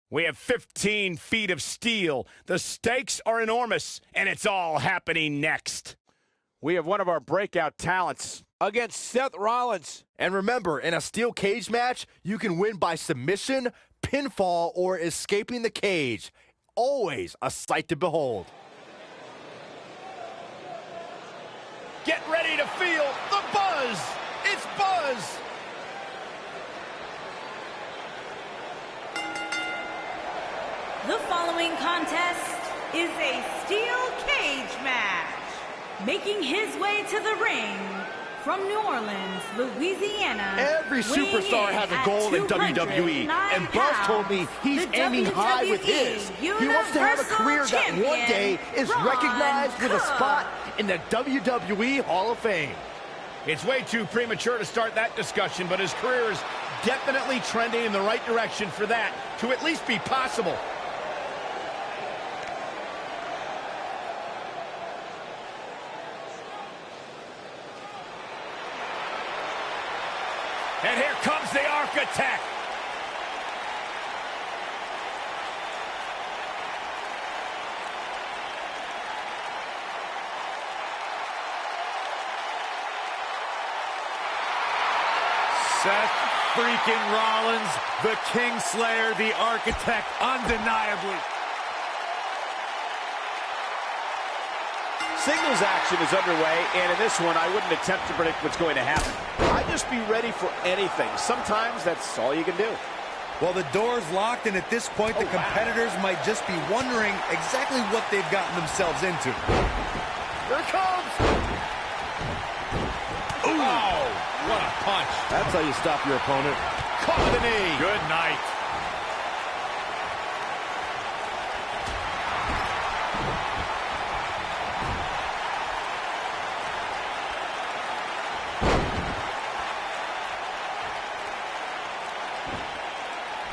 We have 15 feet of steel. The stakes are enormous, and it's all happening next. We have one of our breakout talents against Seth Rollins. And remember, in a steel cage match, you can win by submission, pinfall, or escaping the cage. Always a sight to behold. Get ready to feel the buzz. It's buzz. The following contest is a steel cage match. Making his way to the ring from New Orleans, Louisiana. Every superstar has a goal in WWE, and Buzz told me he's aiming high with his. He wants to have a career that one day is recognized with a spot in the WWE Hall of Fame. It's way too premature to start that discussion, but his career is definitely trending in the right direction for that to at least be possible. And here comes the architect. Seth freaking Rollins, the Kingslayer, the architect, undeniably. Singles action is underway, and in this one, I wouldn't attempt to predict what's going to happen. I'd just be ready for anything. Sometimes that's all you can do. Well, the door's locked, and at this point, the competitors might just be wondering exactly what they've gotten themselves into. Here it comes! Ooh! Oh, what a punch. That's how you stop your opponent. Caught the knee. Good night.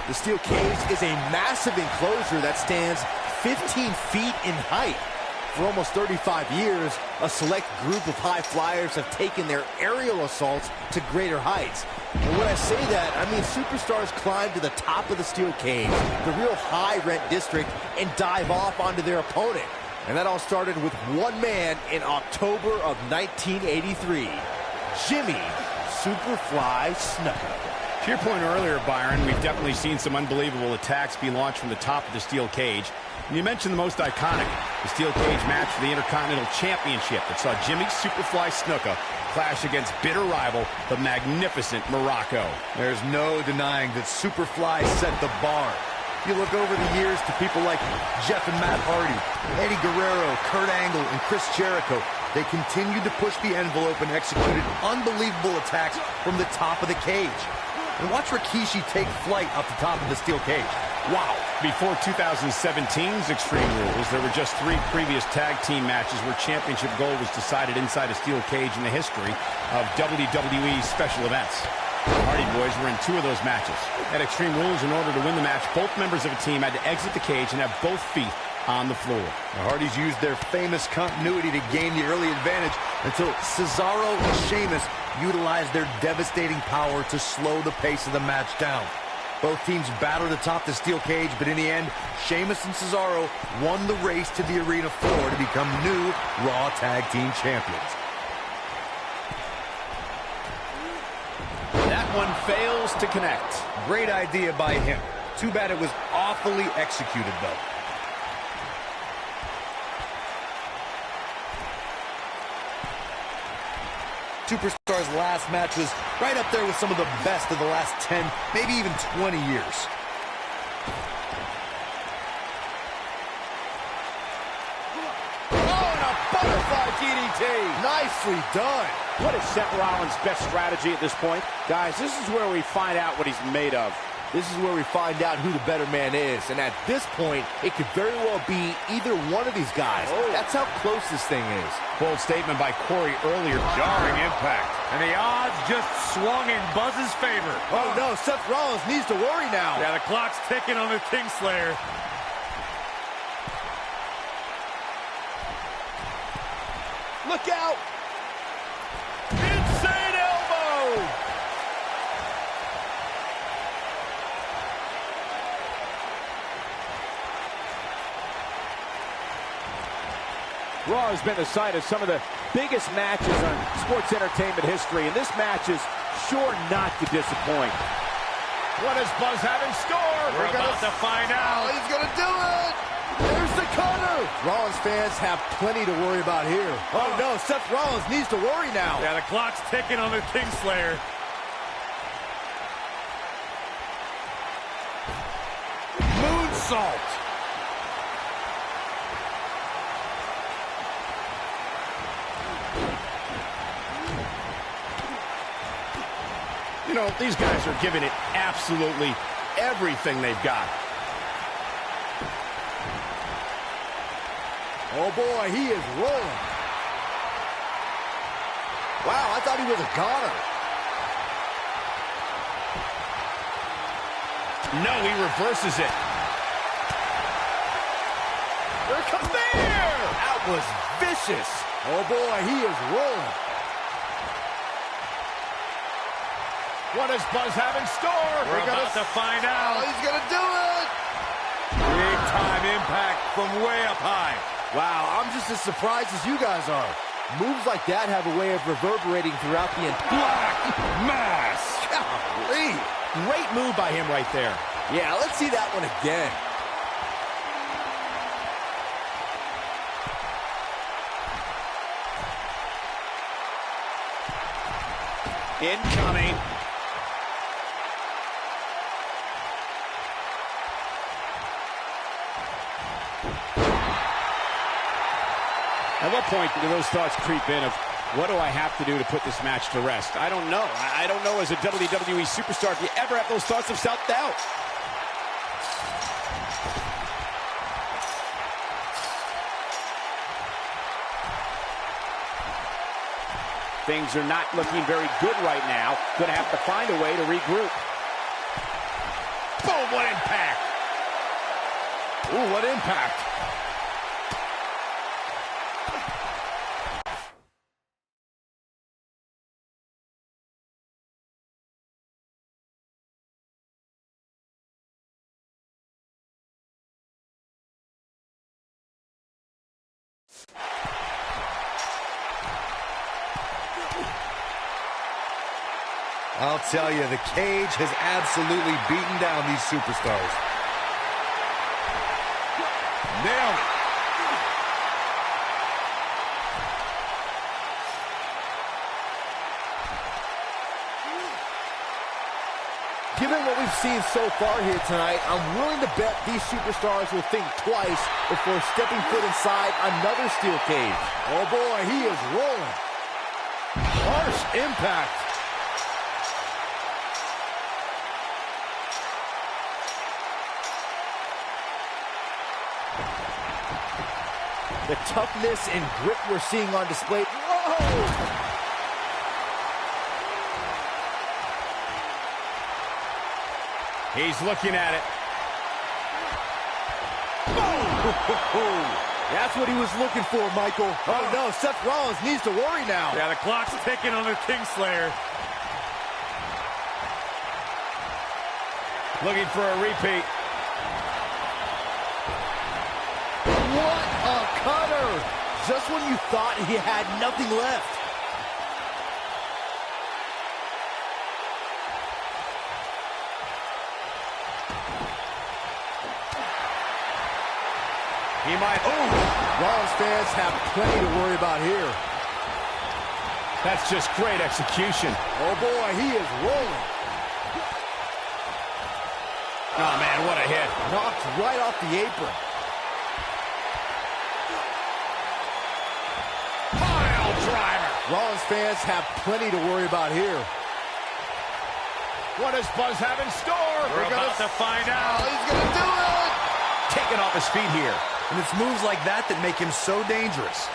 The steel cage is a massive enclosure that stands 15 feet in height. For almost 35 years, a select group of high flyers have taken their aerial assaults to greater heights. And when I say that, I mean superstars climb to the top of the steel cage, the real high-rent district, and dive off onto their opponent. And that all started with one man in October of 1983, Jimmy Superfly Snuka. To your point earlier, Byron, we've definitely seen some unbelievable attacks be launched from the top of the steel cage. And you mentioned the most iconic, the steel cage match for the Intercontinental Championship that saw Jimmy Superfly Snuka clash against bitter rival, the magnificent Morocco. There's no denying that Superfly set the bar. You look over the years to people like Jeff and Matt Hardy, Eddie Guerrero, Kurt Angle, and Chris Jericho. They continued to push the envelope and executed unbelievable attacks from the top of the cage. And watch Rikishi take flight off the top of the steel cage. Wow. Before 2017's Extreme Rules, there were just 3 previous tag team matches where championship gold was decided inside a steel cage in the history of WWE special events. The Hardy Boys were in 2 of those matches. At Extreme Rules, in order to win the match, both members of a team had to exit the cage and have both feet on the floor. The Hardys used their famous continuity to gain the early advantage until Cesaro and Sheamus utilized their devastating power to slow the pace of the match down. Both teams battled atop the steel cage, but in the end, Sheamus and Cesaro won the race to the arena floor to become new Raw Tag Team Champions. That one fails to connect. Great idea by him. Too bad it was awfully executed, though. Superstar's last match was right up there with some of the best of the last 10, maybe even 20 years. Oh, and a butterfly DDT. Nicely done. What is Seth Rollins' best strategy at this point? Guys, this is where we find out what he's made of. This is where we find out who the better man is. And at this point, it could very well be either one of these guys. That's how close this thing is. Bold statement by Corey earlier. Jarring impact. And the odds just swung in Buzz's favor. Oh, no, Seth Rollins needs to worry now. Yeah, the clock's ticking on the Kingslayer. Look out. Insane elbow! Raw has been the site of some of the biggest matches on sports entertainment history, and this match is sure not to disappoint. What does Buzz have in store? We're about to find out. Oh, he's going to do it. There's the cutter. Rollins fans have plenty to worry about here. Oh, no, Seth Rollins needs to worry now. Yeah, the clock's ticking on the Kingslayer. Moonsault. You know, these guys are giving it absolutely everything they've got. Oh, boy, he is rolling. Wow, I thought he was a goner. No, he reverses it. Here comes there. That was vicious. Oh, boy, he is rolling. What does Buzz have in store? We're about to find out. Oh, he's going to do it. Big time impact from way up high. Wow, I'm just as surprised as you guys are. Moves like that have a way of reverberating throughout the Black Mass. Golly. Great move by him right there. Yeah, let's see that one again. Incoming. At what point do those thoughts creep in of, what do I have to do to put this match to rest? I don't know. I don't know as a WWE superstar if you ever have those thoughts of self-doubt. Things are not looking very good right now. Gonna have to find a way to regroup. Boom, what impact! Ooh, what impact! I'll tell you, the cage has absolutely beaten down these superstars. Nailed it. Given what we've seen so far here tonight, I'm willing to bet these superstars will think twice before stepping foot inside another steel cage. Oh boy, he is rolling. Harsh impact. The toughness and grit we're seeing on display. Whoa! He's looking at it. That's what he was looking for, Michael. Oh no, Seth Rollins needs to worry now. Yeah, the clock's ticking on the Kingslayer. Looking for a repeat. What a cutter! Just when you thought he had nothing left. He might... Oh! Rollins fans have plenty to worry about here. That's just great execution. Oh, boy, he is rolling. Oh, man, what a hit. Knocked right off the apron. Pile driver. Rollins fans have plenty to worry about here. What does Buzz have in store? We're about to find out. He's going to do it. Taken off his feet here. And it's moves like that that make him so dangerous.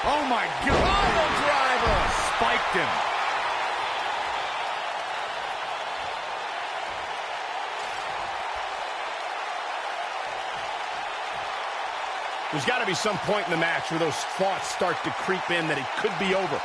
Oh, my God. Pile driver. Spiked him. There's got to be some point in the match where those thoughts start to creep in that it could be over.